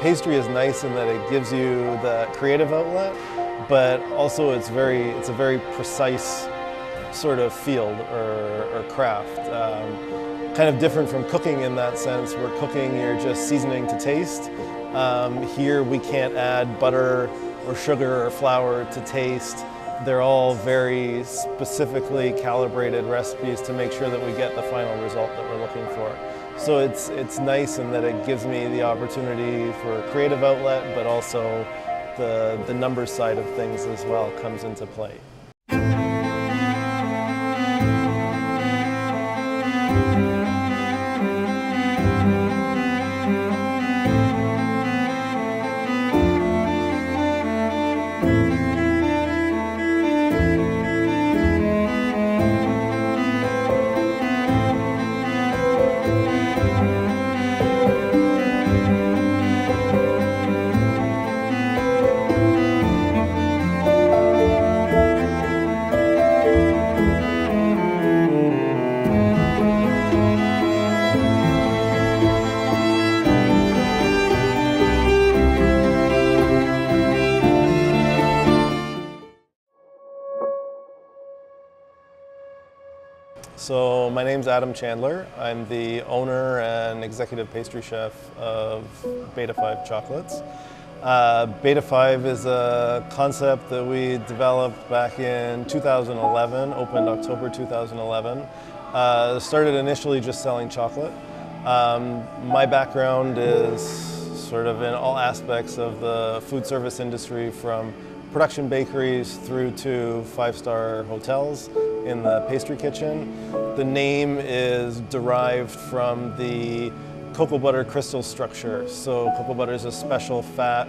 Pastry is nice in that it gives you the creative outlet, but also it's a very precise sort of field or craft. Kind of different from cooking in that sense, where cooking you're just seasoning to taste. Here we can't add butter or sugar or flour to taste. They're all very specifically calibrated recipes to make sure that we get the final result that we're looking for. So it's nice in that it gives me the opportunity for a creative outlet, but also the numbers side of things as well comes into play. So my name's Chandler. I'm the owner and executive pastry chef of BETA5 Chocolates. BETA5 is a concept that we developed back in 2011, opened October 2011. Started initially just selling chocolate. My background is sort of in all aspects of the food service industry, from production bakeries through to five-star hotels in the pastry kitchen. The name is derived from the cocoa butter crystal structure. So cocoa butter is a special fat.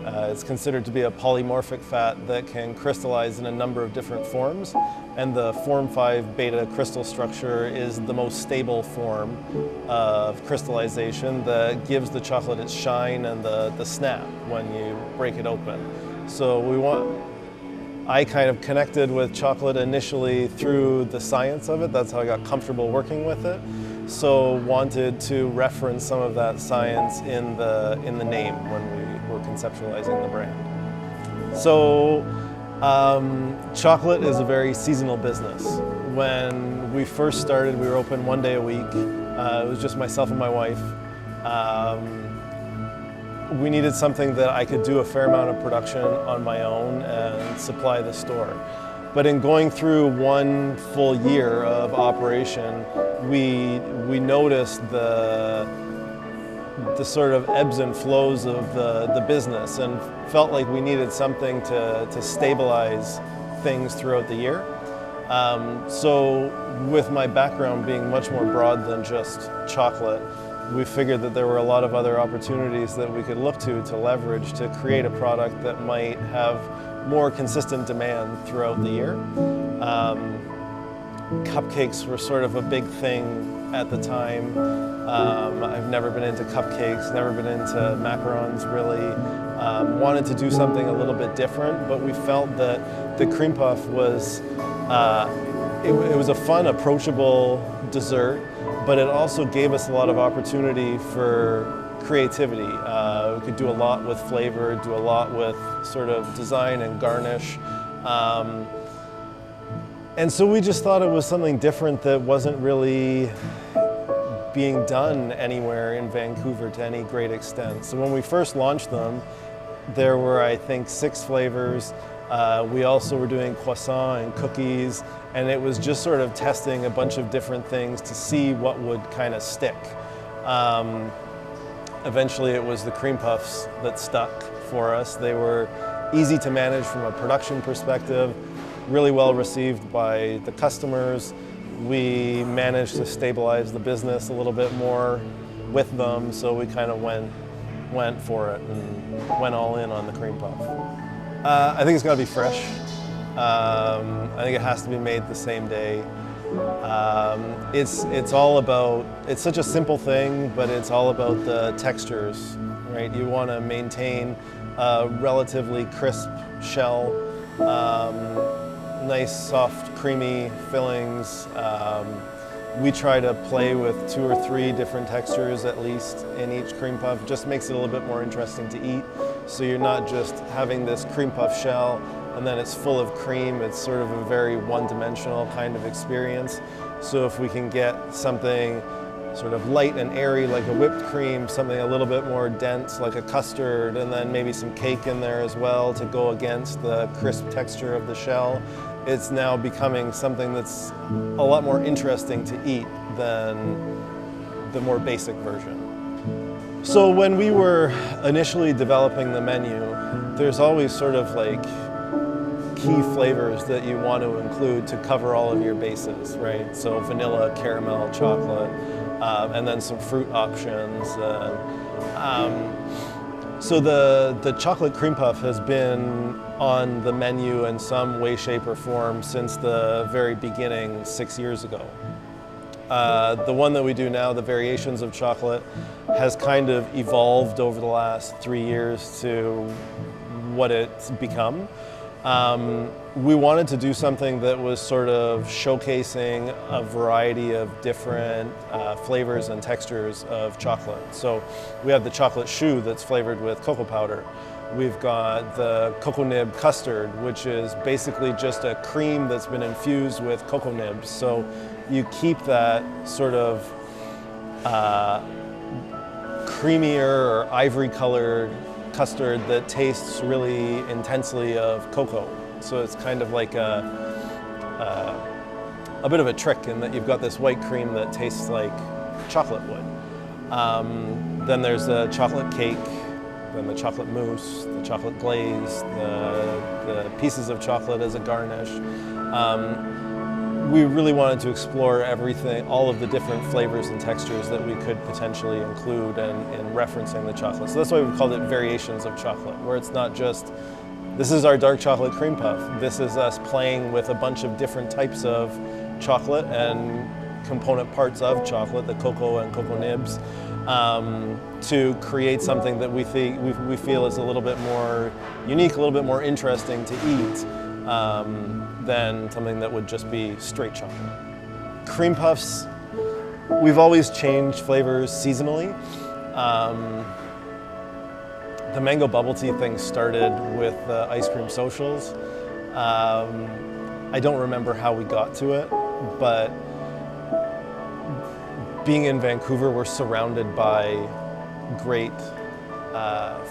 It's considered to be a polymorphic fat that can crystallize in a number of different forms. And the form 5 beta crystal structure is the most stable form of crystallization that gives the chocolate its shine and the snap when you break it open. So I kind of connected with chocolate initially through the science of it. That's how I got comfortable working with it. So wanted to reference some of that science in the name when we were conceptualizing the brand. So chocolate is a very seasonal business. When we first started, we were open one day a week. It was just myself and my wife. We needed something that I could do a fair amount of production on my own and supply the store. But in going through one full year of operation, we noticed the sort of ebbs and flows of the business, and felt like we needed something to stabilize things throughout the year. So with my background being much more broad than just chocolate, we figured that there were a lot of other opportunities that we could look to leverage to create a product that might have more consistent demand throughout the year. Cupcakes were sort of a big thing at the time. I've never been into cupcakes, never been into macarons really. Wanted to do something a little bit different, but we felt that the cream puff was, it was a fun, approachable dessert, but it also gave us a lot of opportunity for creativity. We could do a lot with flavor, do a lot with sort of design and garnish. And so we just thought it was something different that wasn't really being done anywhere in Vancouver to any great extent. So when we first launched them, there were, I think, 6 flavors. We also were doing croissant and cookies, and it was just sort of testing a bunch of different things to see what would kind of stick. Eventually it was the cream puffs that stuck for us. They were easy to manage from a production perspective, really well received by the customers. We managed to stabilize the business a little bit more with them, so we kind of went for it and went all in on the cream puff. I think it's got to be fresh. I think it has to be made the same day. It's all about, it's such a simple thing, but it's all about the textures, right? You want to maintain a relatively crisp shell, nice, soft, creamy fillings. We try to play with 2 or 3 different textures at least in each cream puff. Just makes it a little bit more interesting to eat. So you're not just having this cream puff shell and then it's full of cream. It's sort of a very one-dimensional kind of experience. So if we can get something sort of light and airy like a whipped cream, something a little bit more dense like a custard, and then maybe some cake in there as well to go against the crisp texture of the shell, it's now becoming something that's a lot more interesting to eat than the more basic version. So when we were initially developing the menu, there's always sort of like key flavors that you want to include to cover all of your bases, right? So vanilla, caramel, chocolate, and then some fruit options. So the chocolate cream puff has been on the menu in some way, shape, or form since the very beginning 6 years ago. The one that we do now, the variations of chocolate, has kind of evolved over the last 3 years to what it's become. We wanted to do something that was sort of showcasing a variety of different flavors and textures of chocolate. So we have the chocolate choux that's flavored with cocoa powder. We've got the cocoa nib custard, which is basically just a cream that's been infused with cocoa nibs. So you keep that sort of creamier or ivory colored custard that tastes really intensely of cocoa. So it's kind of like a bit of a trick in that you've got this white cream that tastes like chocolate would. Then there's the chocolate cake, then the chocolate mousse, the chocolate glaze, the pieces of chocolate as a garnish. We really wanted to explore everything, all of the different flavors and textures that we could potentially include in referencing the chocolate. So that's why we called it variations of chocolate, where it's not just, this is our dark chocolate cream puff. This is us playing with a bunch of different types of chocolate and component parts of chocolate, the cocoa and cocoa nibs, to create something that we feel is a little bit more unique, a little bit more interesting to eat than something that would just be straight chocolate. Cream puffs, we've always changed flavors seasonally. The mango bubble tea thing started with the ice cream socials. I don't remember how we got to it, but being in Vancouver, we're surrounded by great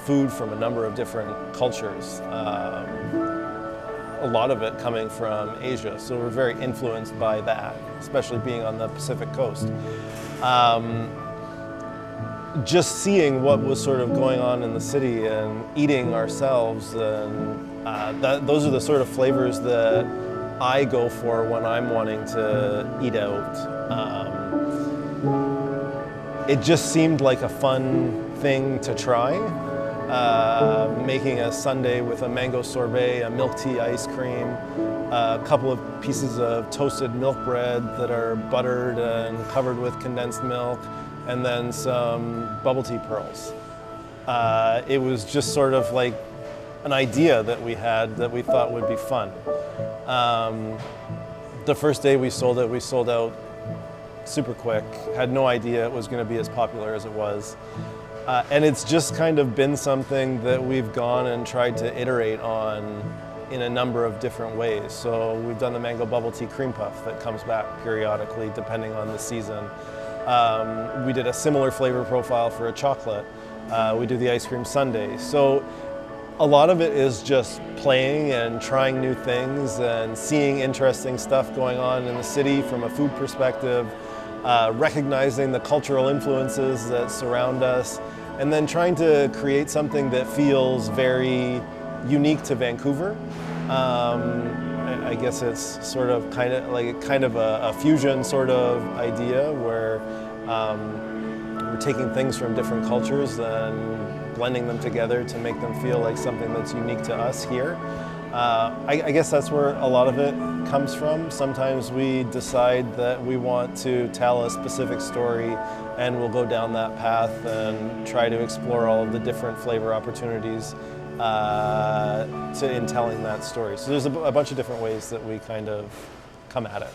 food from a number of different cultures. A lot of it coming from Asia, so we're very influenced by that, especially being on the Pacific coast. Just seeing what was sort of going on in the city and eating ourselves, and those are the sort of flavors that I go for when I'm wanting to eat out. It just seemed like a fun thing to try. Making a sundae with a mango sorbet, a milk tea ice cream, a couple of pieces of toasted milk bread that are buttered and covered with condensed milk, and then some bubble tea pearls. It was just sort of like an idea that we had that we thought would be fun. The first day we sold out super quick, had no idea it was going to be as popular as it was. And it's just kind of been something that we've gone and tried to iterate on in a number of different ways. So we've done the mango bubble tea cream puff that comes back periodically depending on the season. We did a similar flavor profile for a chocolate. We do the ice cream sundae. So a lot of it is just playing and trying new things and seeing interesting stuff going on in the city from a food perspective, recognizing the cultural influences that surround us, and then trying to create something that feels very unique to Vancouver. I guess it's sort of kind of a fusion sort of idea where we're taking things from different cultures and blending them together to make them feel like something that's unique to us here. I guess that's where a lot of it comes from. Sometimes we decide that we want to tell a specific story and we'll go down that path and try to explore all of the different flavor opportunities in telling that story. So there's a bunch of different ways that we kind of come at it.